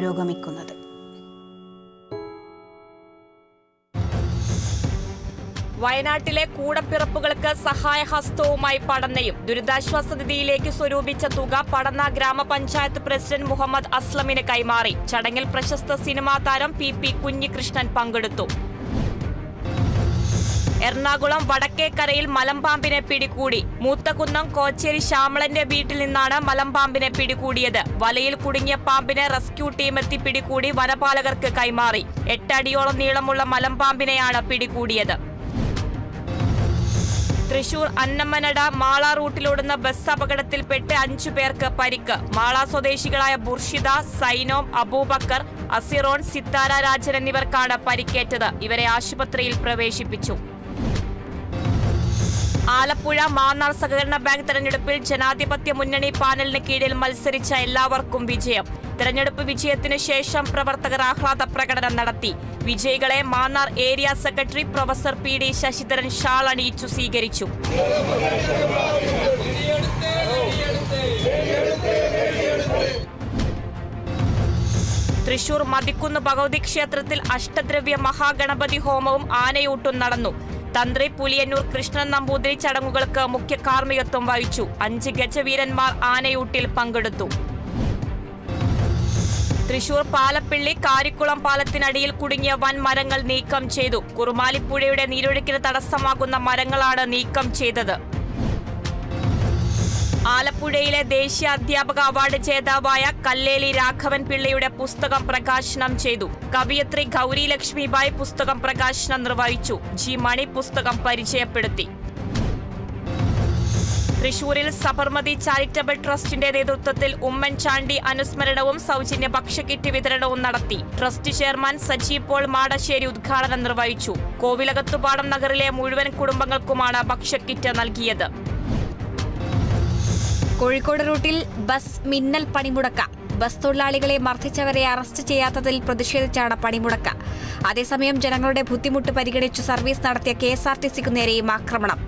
പുരോഗമിക്കുന്നത്. വയനാട്ടിലെ കൂടപ്പിറപ്പുകൾക്ക് സഹായഹസ്തവുമായി പടന്നയും ദുരിതാശ്വാസ നിധിയിലേക്ക് സ്വരൂപിച്ച തുക പടന്ന ഗ്രാമപഞ്ചായത്ത് പ്രസിഡന്റ് മുഹമ്മദ് അസ്ലമിന് കൈമാറി. ചടങ്ങിൽ പ്രശസ്ത സിനിമാ താരം പി കുഞ്ഞികൃഷ്ണൻ പങ്കെടുത്തു. എറണാകുളം വടക്കേക്കരയിൽ മലമ്പാമ്പിനെ പിടികൂടി. മൂത്തകുന്നം കോച്ചേരി ശ്യാമളന്റെ വീട്ടിൽ നിന്നാണ് മലമ്പാമ്പിനെ പിടികൂടിയത്. വലയിൽ കുടുങ്ങിയ പാമ്പിനെ റെസ്ക്യൂ ടീമെത്തി പിടികൂടി വനപാലകർക്ക് കൈമാറി. 8 അടിയോളം നീളമുള്ള മലമ്പാമ്പിനെയാണ് പിടികൂടിയത്. തൃശൂർ അന്നമനട മാള റൂട്ടിലോടുന്ന ബസ് അപകടത്തിൽപ്പെട്ട് 5 പേർക്ക് പരിക്ക്. മാള സ്വദേശികളായ ബുർഷിദ, സൈനോം, അബൂബക്കർ, അസിറോൺ, സിത്താര രാജൻ എന്നിവർക്കാണ് പരിക്കേറ്റത്. ഇവരെ ആശുപത്രിയിൽ പ്രവേശിപ്പിച്ചു. ആലപ്പുഴ മാന്നാർ സഹകരണ ബാങ്ക് തെരഞ്ഞെടുപ്പിൽ ജനാധിപത്യ മുന്നണി പാനലിന് കീഴിൽ മത്സരിച്ച എല്ലാവർക്കും വിജയം. തെരഞ്ഞെടുപ്പ് വിജയത്തിന് ശേഷം പ്രവർത്തകർ ആഹ്ലാദ പ്രകടനം നടത്തി. വിജയികളെ Mannar area secretary professor PD Sasidharan shawl അണിയിച്ചു സ്വീകരിച്ചു. തൃശൂർ മതിക്കുന്ന് ഭഗവതി ക്ഷേത്രത്തിൽ അഷ്ടദ്രവ്യ മഹാഗണപതി ഹോമവും ആനയൂട്ടും നടന്നു. തന്ത്രി പുലിയന്നൂർ കൃഷ്ണൻ നമ്പൂതിരി ചടങ്ങുകൾക്ക് മുഖ്യ കാർമ്മികത്വം വഹിച്ചു. 5 ഗജവീരന്മാർ ആനയൂട്ടിൽ പങ്കെടുത്തു. തൃശൂർ പാലപ്പിള്ളി കാരിക്കുളം പാലത്തിനടിയിൽ കുടുങ്ങിയ വൻ മരങ്ങൾ നീക്കം ചെയ്തു. കുറുമാലിപ്പുഴയുടെ നീരൊഴുക്കിന് തടസ്സമാകുന്ന മരങ്ങളാണ് നീക്കം ചെയ്തത്. ആലപ്പുഴയിലെ ദേശീയ അധ്യാപക അവാർഡ് ജേതാവായ കല്ലേലി രാഘവൻ പിള്ളയുടെ പുസ്തകം പ്രകാശനം ചെയ്തു. കവയിത്രി ഗൗരി ലക്ഷ്മിബായി പുസ്തകം പ്രകാശനം നിർവഹിച്ചു. G മണി പുസ്തകം പരിചയപ്പെടുത്തി. തൃശൂരിൽ സബർമതി ചാരിറ്റബിൾ ട്രസ്റ്റിന്റെ നേതൃത്വത്തിൽ ഉമ്മൻചാണ്ടി അനുസ്മരണവും സൗജന്യ ഭക്ഷ്യക്കിറ്റ് വിതരണവും നടത്തി. ട്രസ്റ്റ് ചെയർമാൻ സജി പോൾ മാടശ്ശേരി ഉദ്ഘാടനം നിർവഹിച്ചു. കോവിലകത്തുപാടം നഗറിലെ മുഴുവൻ കുടുംബങ്ങൾക്കുമാണ് ഭക്ഷ്യക്കിറ്റ് നൽകിയത്. കോഴിക്കോട് റൂട്ടിൽ ബസ് മിന്നൽ പണിമുടക്ക. ബസ് തൊഴിലാളികളെ മർദ്ദിച്ചവരെ അറസ്റ്റ് ചെയ്യാത്തതിൽ പ്രതിഷേധിച്ചാണ് പണിമുടക്ക. അതേസമയം ജനങ്ങളുടെ ബുദ്ധിമുട്ട് പരിഗണിച്ചു സർവീസ് നടത്തിയ KSRTCക്കു നേരെയും ആക്രമണം.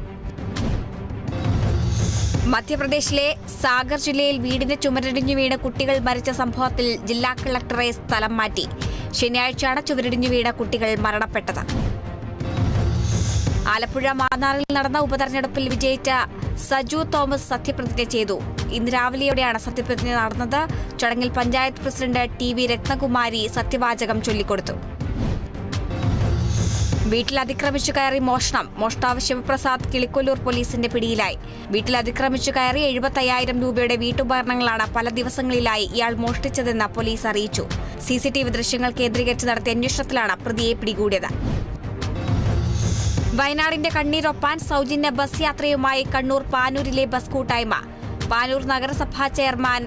മധ്യപ്രദേശിലെ സാഗർ ജില്ലയിൽ വീടിന് ചുമരിടിഞ്ഞു വീണ് കുട്ടികൾ മരിച്ച സംഭവത്തിൽ ജില്ലാ കളക്ടറെ സ്ഥലം മാറ്റി. ശനിയാഴ്ചയാണ് ചുവരിടിഞ്ഞു വീണ കുട്ടികൾ മരണപ്പെട്ടത്. ആലപ്പുഴ മാന്നാറിൽ നടന്ന ഉപതെരഞ്ഞെടുപ്പിൽ വിജയിച്ച സജു തോമസ് സത്യപ്രതിജ്ഞ ചെയ്തു. ഇന്ന് രാവിലെയോടെയാണ് സത്യപ്രതിജ്ഞ നടന്നത്. ചടങ്ങിൽ പഞ്ചായത്ത് പ്രസിഡന്റ് TV രത്നകുമാരി സത്യവാചകം ചൊല്ലിക്കൊടുത്തു. വീട്ടിൽ അതിക്രമിച്ചു കയറി മോഷണം. മോഷ്ടാവ് ശിവപ്രസാദ് കിളിക്കൊല്ലൂർ പോലീസിന്റെ പിടിയിലായി. വീട്ടിൽ അതിക്രമിച്ചു കയറി 75,000 രൂപയുടെ വീട്ടുപകരണങ്ങളാണ് പല ദിവസങ്ങളിലായി ഇയാൾ മോഷ്ടിച്ചതെന്ന് പോലീസ് അറിയിച്ചു. CCTV ദൃശ്യങ്ങൾ കേന്ദ്രീകരിച്ച് നടത്തിയ അന്വേഷണത്തിലാണ് പ്രതിയെ പിടികൂടിയത്. വയനാടിന്റെ കണ്ണീരൊപ്പാൻ സൗജന്യ ബസ് യാത്രയുമായി കണ്ണൂർ പാനൂരിലെ ബസ് കൂട്ടായ്മ. പാനൂർ നഗരസഭാ chairman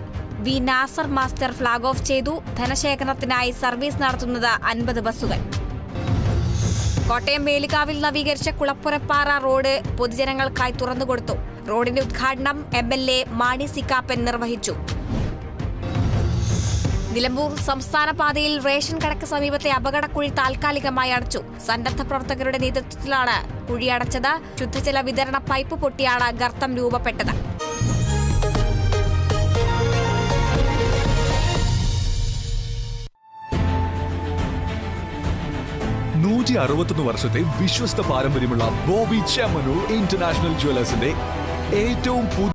V Nasar master flag off ചെയ്തു. ധനശേഖരണത്തിനായി സർവീസ് നടത്തുന്നത് 50 ബസ്സുകൾ. കോട്ടയം വേലിക്കാവിൽ നവീകരിച്ച കുളപ്പുറപ്പാറ റോഡ് പൊതുജനങ്ങൾക്കായി തുറന്നുകൊടുത്തു. റോഡിന്റെ ഉദ്ഘാടനം MLA മാണി സി കാപ്പൻ നിർവഹിച്ചു. നിലമ്പൂർ സംസ്ഥാന പാതയിൽ റേഷൻ കടക്ക് സമീപത്തെ അപകടക്കുഴി താൽക്കാലികമായി അടച്ചു. സന്നദ്ധ പ്രവർത്തകരുടെ നേതൃത്വത്തിലാണ് കുഴി അടച്ചത്. ശുദ്ധജല വിതരണ പൈപ്പ് പൊട്ടിയാണ് ഗർത്തം രൂപപ്പെട്ടത്. 161 വർഷത്തെ വിശ്വസ്ത പാരമ്പര്യമുള്ള ബോബി ചെമ്മനൂർ ഇന്റർനാഷണൽ ജ്വല്ലേഴ്സിന്റെ ഏറ്റവും